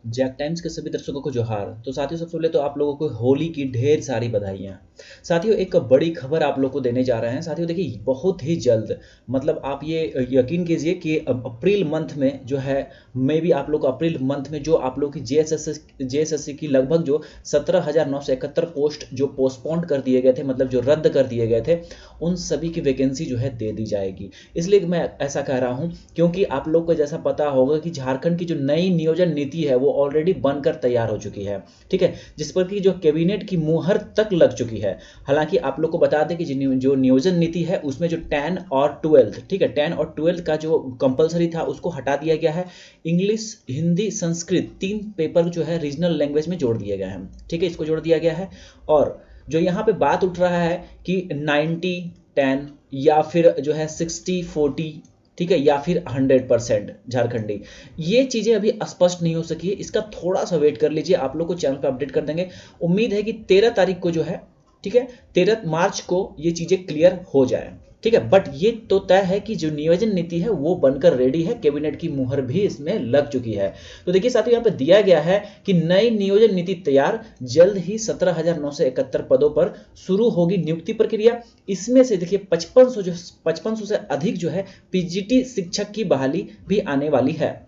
Jack times के सभी दर्शकों को जोहार। तो साथियों, सबसे पहले तो आप लोगों को होली की ढेर सारी बधाइयाँ। साथियों, एक बड़ी खबर आप लोग को देने जा रहे हैं। साथियों देखिए, बहुत ही जल्द, मतलब आप ये यकीन कीजिए कि अब अप्रैल मंथ में जो है, मे बी आप लोग को अप्रैल मंथ में जो आप लोग की जेएसएससी की लगभग जो 17,971 पोस्ट जो पोस्टपोन्ड कर दिए गए थे, मतलब जो रद्द कर दिए गए थे, उन सभी की वैकेंसी जो है दे दी जाएगी। इसलिए मैं ऐसा कह रहा हूँ क्योंकि आप लोग को जैसा पता होगा कि झारखंड की जो नई नियोजन नीति है वो ऑलरेडी बनकर तैयार हो चुकी है। ठीक है, जिस पर कि जो कैबिनेट की मुहर तक लग चुकी है। हालांकि आप लोग को बता दें कि जो नियोजन नीति है उसमें जो 10 और 12, ठीक है, 10 और 12 का जो कंपलसरी था उसको हटा दिया गया है। इंग्लिश, हिंदी, संस्कृत 3 पेपर जो है रीजनल लैंग्वेज में जोड़ दिए गए हैं। ठीक है, इसको जोड़ दिया गया है। और जो यहाँ पे बात उठ रहा है कि 90-10 या फिर जो है 60-40, ठीक है, या फिर 100% झारखंडी, ये चीजें अभी स्पष्ट नहीं हो सकी है। इसका थोड़ा सा वेट कर लीजिए, आप लोग को चैनल पर अपडेट कर देंगे। उम्मीद है कि 13 तारीख को जो है, ठीक है, 13 मार्च को ये चीजें क्लियर हो जाए। ठीक है, बट ये तो तय है कि जो नियोजन नीति है वो बनकर रेडी है, कैबिनेट की मुहर भी इसमें लग चुकी है। तो देखिए साथियों, यहाँ पे दिया गया है कि नई नियोजन नीति तैयार, जल्द ही 17,971 पदों पर शुरू होगी नियुक्ति प्रक्रिया। इसमें से देखिए 5500 से अधिक जो है पीजीटी शिक्षक की बहाली भी आने वाली है।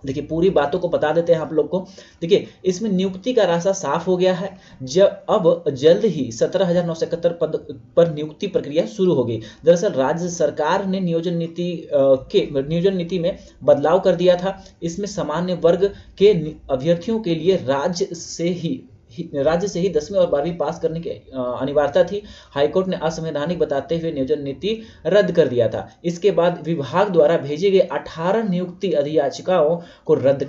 देखिए पूरी बातों को बता देते हैं आप लोग को। देखिए इसमें नियुक्ति का रास्ता साफ हो गया है। जब अब जल्द ही 17,971 पद पर नियुक्ति प्रक्रिया शुरू होगी। दरअसल राज्य सरकार ने नियोजन नीति में बदलाव कर दिया था। इसमें सामान्य वर्ग के अभ्यर्थियों के लिए राज्य से ही 10वीं और 12वीं पास करने की अनिवार्यता थी। हाईकोर्ट ने असंवैधानिक बताते हुए नियोजन नीति रद्द कर दिया था। इसके बाद विभाग द्वारा भेजे गए 18 नियुक्ति अधियाचिकाओं को रद्द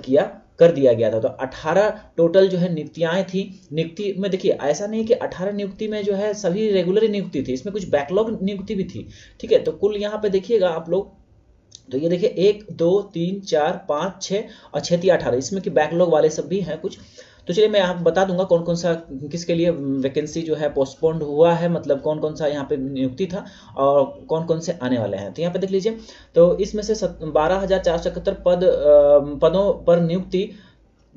कर दिया गया था। तो 18 टोटल जो है नियुक्तियां थी। नियुक्ति में देखिए ऐसा नहीं कि 18 नियुक्ति में जो है सभी रेगुलर नियुक्ति थी, इसमें कुछ बैकलॉग नियुक्ति भी थी। ठीक है, तो कुल यहाँ पे देखिएगा आप लोग, तो ये देखिए 1 2 3 4 5 6 और 6 18, इसमें कि बैकलॉग वाले सब भी हैं कुछ। तो चलिए मैं आपको बता दूंगा कौन कौन सा किसके लिए वैकेंसी जो है पोस्टपोन्ड हुआ है, मतलब कौन कौन सा यहाँ पे नियुक्ति था और कौन कौन से आने वाले हैं। तो यहाँ पे देख लीजिए, तो इसमें से 12,471 पदों पर नियुक्ति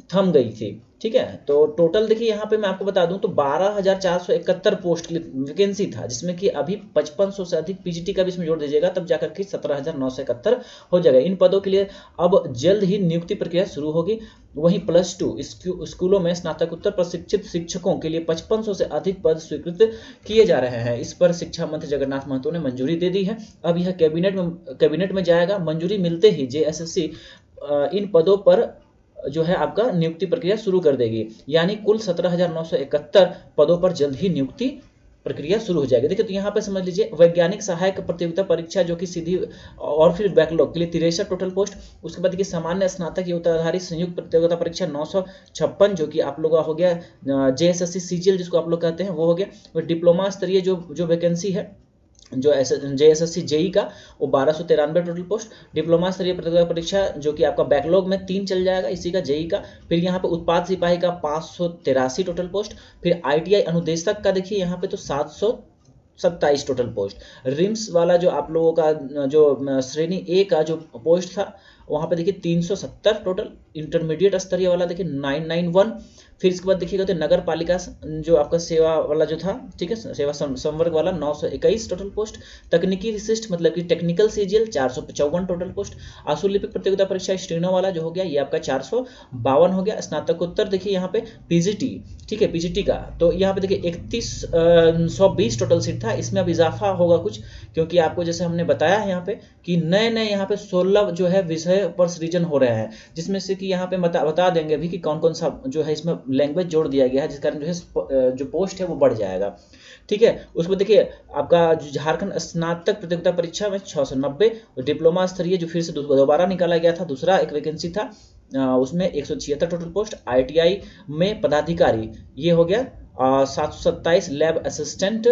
थम गई थी। ठीक है, तो टोटल देखिए यहाँ पे मैं आपको बता दूं तो 12,471 पोस्ट के लिए वैकेंसी था, जिसमें कि अभी 5500 से अधिक पीजीटी का भी इसमें जोड़ दीजिएगा, तब जाकर के 17,971 हो जाएगा। इन पदों के लिए अब जल्द ही नियुक्ति प्रक्रिया शुरू होगी। वहीं +2 स्कूलों में स्नातकोत्तर प्रशिक्षित शिक्षकों के लिए 5500 से अधिक पद स्वीकृत किए जा रहे हैं। इस पर शिक्षा मंत्री जगन्नाथ महतो ने मंजूरी दे दी है। अब यह कैबिनेट में जाएगा। मंजूरी मिलते ही जेएसएससी इन पदों पर जो है आपका नियुक्ति प्रक्रिया शुरू कर देगी, यानी कुल 17,971 पदों पर जल्द ही नियुक्ति प्रक्रिया शुरू हो जाएगी। देखिए तो यहाँ पे समझ लीजिए, वैज्ञानिक सहायक प्रतियोगिता परीक्षा जो कि सीधी और फिर बैकलॉग के लिए 63 टोटल पोस्ट। उसके बाद देखिए सामान्य स्नातक योग्यताधारी संयुक्त प्रतियोगिता परीक्षा 956, जो कि आप लोग का हो गया जेएसएससी सीजीएल जिसको आप लोग कहते हैं वो हो गया। डिप्लोमा स्तरीय जो वैकेंसी है जो जेएसएससी जेई का, वो 1293 टोटल पोस्ट। डिप्लोमा स्तरीय प्रतियोगिता परीक्षा जो कि आपका बैकलॉग में 3 चल जाएगा इसी का, जेई का। फिर यहाँ पे उत्पाद सिपाही का 583 टोटल पोस्ट। फिर आईटीआई अनुदेशक का देखिए यहाँ पे तो 727 टोटल पोस्ट। रिम्स वाला जो आप लोगों का जो श्रेणी ए का जो पोस्ट था वहाँ पे देखिए 370 टोटल। इंटरमीडिएट स्तरीय वाला देखिए 991। फिर इसके बाद देखिएगा तो नगर पालिका जो आपका सेवा वाला जो था, ठीक है, सेवा संवर्ग वाला 921 टोटल पोस्ट। तकनीकी विशिष्ट मतलब कि टेक्निकल सीजीएल 455 टोटल पोस्ट। आशुलिपिक प्रतियोगिता परीक्षा स्टेनो वाला जो हो गया ये आपका 452 हो गया। स्नातकोत्तर देखिए यहाँ पे पीजीटी, ठीक है, पीजीटी का तो यहाँ पे देखिए 3120 टोटल सीट था। इसमें अब इजाफा होगा कुछ, क्योंकि आपको जैसे हमने बताया है यहाँ पे कि नए नए यहाँ पे 16 जो है विषय पर सृजन हो रहे हैं, जिसमें से कि यहाँ पे बता देंगे अभी कि कौन कौन सा जो है इसमें लैंग्वेज जोड़ दिया गया है, जिस कारण जो है जो पोस्ट है वो बढ़ जाएगा। ठीक है, उसमें देखिए आपका झारखंड स्नातक प्रतियोगिता परीक्षा में 690। डिप्लोमा स्तरीय जो फिर से दोबारा निकाला गया था, दूसरा एक वैकेंसी था, उसमें 176 टोटल पोस्ट। आईटीआई में पदाधिकारी ये हो गया 727। Lab assistant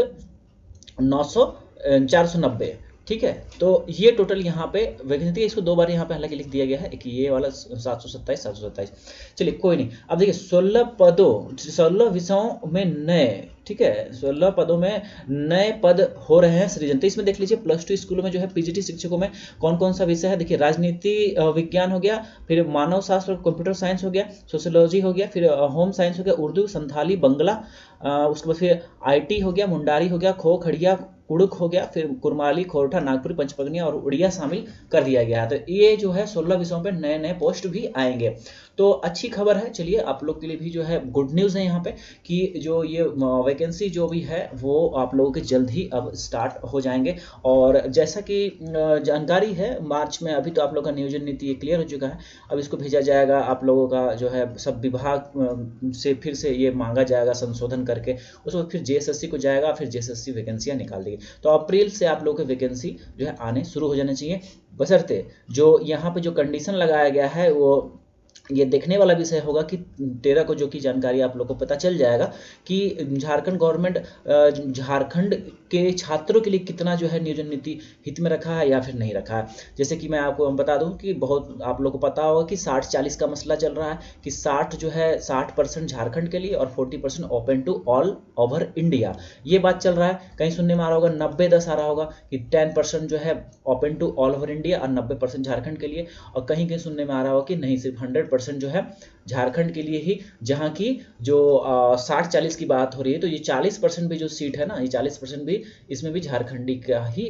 490। ठीक है। तो ये टोटल यहाँ पे वैकेंसी, इसको 2 बार यहाँ पे हालांकि लिख दिया गया है, एक ये वाला 727 727। चलिए कोई नहीं। अब देखिए 16 विषयों में नए, ठीक है, 16 पदों में नए पद हो रहे हैं सृजन। तो इसमें देख लीजिए +2 स्कूलों में जो है पीजीटी शिक्षकों में कौन कौन सा विषय है। देखिए राजनीति विज्ञान हो गया, फिर मानव शास्त्र कंप्यूटर साइंस हो गया, सोशियोलॉजी हो गया, फिर होम साइंस हो गया, उर्दू संथाली बंगला, उसके बाद फिर आईटी हो गया, मुंडारी हो गया, खो खड़िया कुड़ुक हो गया, फिर कुरमाली खोरठा नागपुरी पंचपगनिया और उड़िया शामिल कर दिया गया है। तो ये जो है 16 विषयों पे नए नए पोस्ट भी आएंगे। तो अच्छी खबर है। चलिए आप लोग के लिए भी जो है गुड न्यूज़ है यहाँ पे कि जो ये वैकेंसी जो भी है वो आप लोगों के जल्द ही अब स्टार्ट हो जाएंगे। और जैसा कि जानकारी है मार्च में अभी तो आप लोग का नियोजन नीति क्लियर हो चुका है। अब इसको भेजा जाएगा आप लोगों का जो है सब विभाग से फिर से ये मांगा जाएगा संशोधन करके, उसको फिर जेएसएससी को जाएगा, फिर जेएसएससी वैकेंसियाँ निकाल देगी। तो अप्रैल से आप लोगों के वैकेंसी जो है आने शुरू हो जाने चाहिए, बशर्ते जो यहाँ पे जो कंडीशन लगाया गया है वो ये देखने वाला विषय होगा कि 13 को जो कि जानकारी आप लोग को पता चल जाएगा कि झारखंड गवर्नमेंट झारखंड के छात्रों के लिए कितना जो है नियोजन नीति हित में रखा है या फिर नहीं रखा है। जैसे कि मैं आपको बता दूं कि बहुत आप लोग को पता होगा कि 60-40 का मसला चल रहा है कि 60 जो है 60% झारखंड के लिए और 40% open to all over India, ये बात चल रहा है। कहीं सुनने में आ रहा होगा 90-10 आ रहा होगा कि 10% जो है open to all over India और 90% झारखंड के लिए, और कहीं कहीं सुनने में आ रहा होगा कि नहीं सिर्फ 100% जो है झारखंड के लिए ही, जहां की जो 60-40 की बात हो रही है तो ये 40% भी जो सीट है ना, ये 40% भी इसमें भी झारखंडी का ही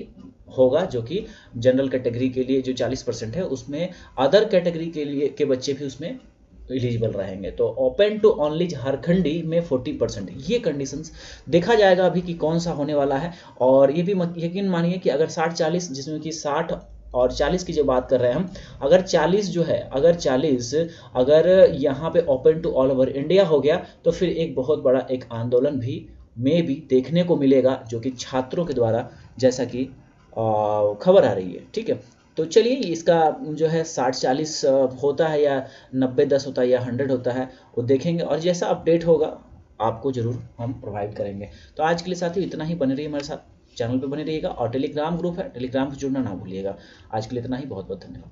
होगा, जो कि जनरल कैटेगरी के लिए जो 40% है उसमें अदर कैटेगरी के लिए के बच्चे भी उसमें एलिजिबल रहेंगे। तो ओपन टू ओनली झारखंडी में 40%, ये कंडीशंस देखा जाएगा अभी कि कौन सा होने वाला है। और ये भी यकीन मानिए कि अगर 60-40 जिसमें कि 60 और 40 की जो बात कर रहे हैं हम, अगर 40 जो है अगर यहाँ पे open to all over India हो गया तो फिर एक बहुत बड़ा एक आंदोलन भी देखने को मिलेगा, जो कि छात्रों के द्वारा, जैसा कि खबर आ रही है। ठीक है, तो चलिए इसका जो है 60-40 होता है या 90-10 होता है या 100 होता है वो देखेंगे, और जैसा अपडेट होगा आपको जरूर हम प्रोवाइड करेंगे। तो आज के लिए साथियों इतना ही, बने रहिए हमारे साथ, चैनल पे बने रहिएगा, और टेलीग्राम ग्रुप है, टेलीग्राम से जुड़ना ना भूलिएगा। आज के लिए इतना ही, बहुत बहुत धन्यवाद।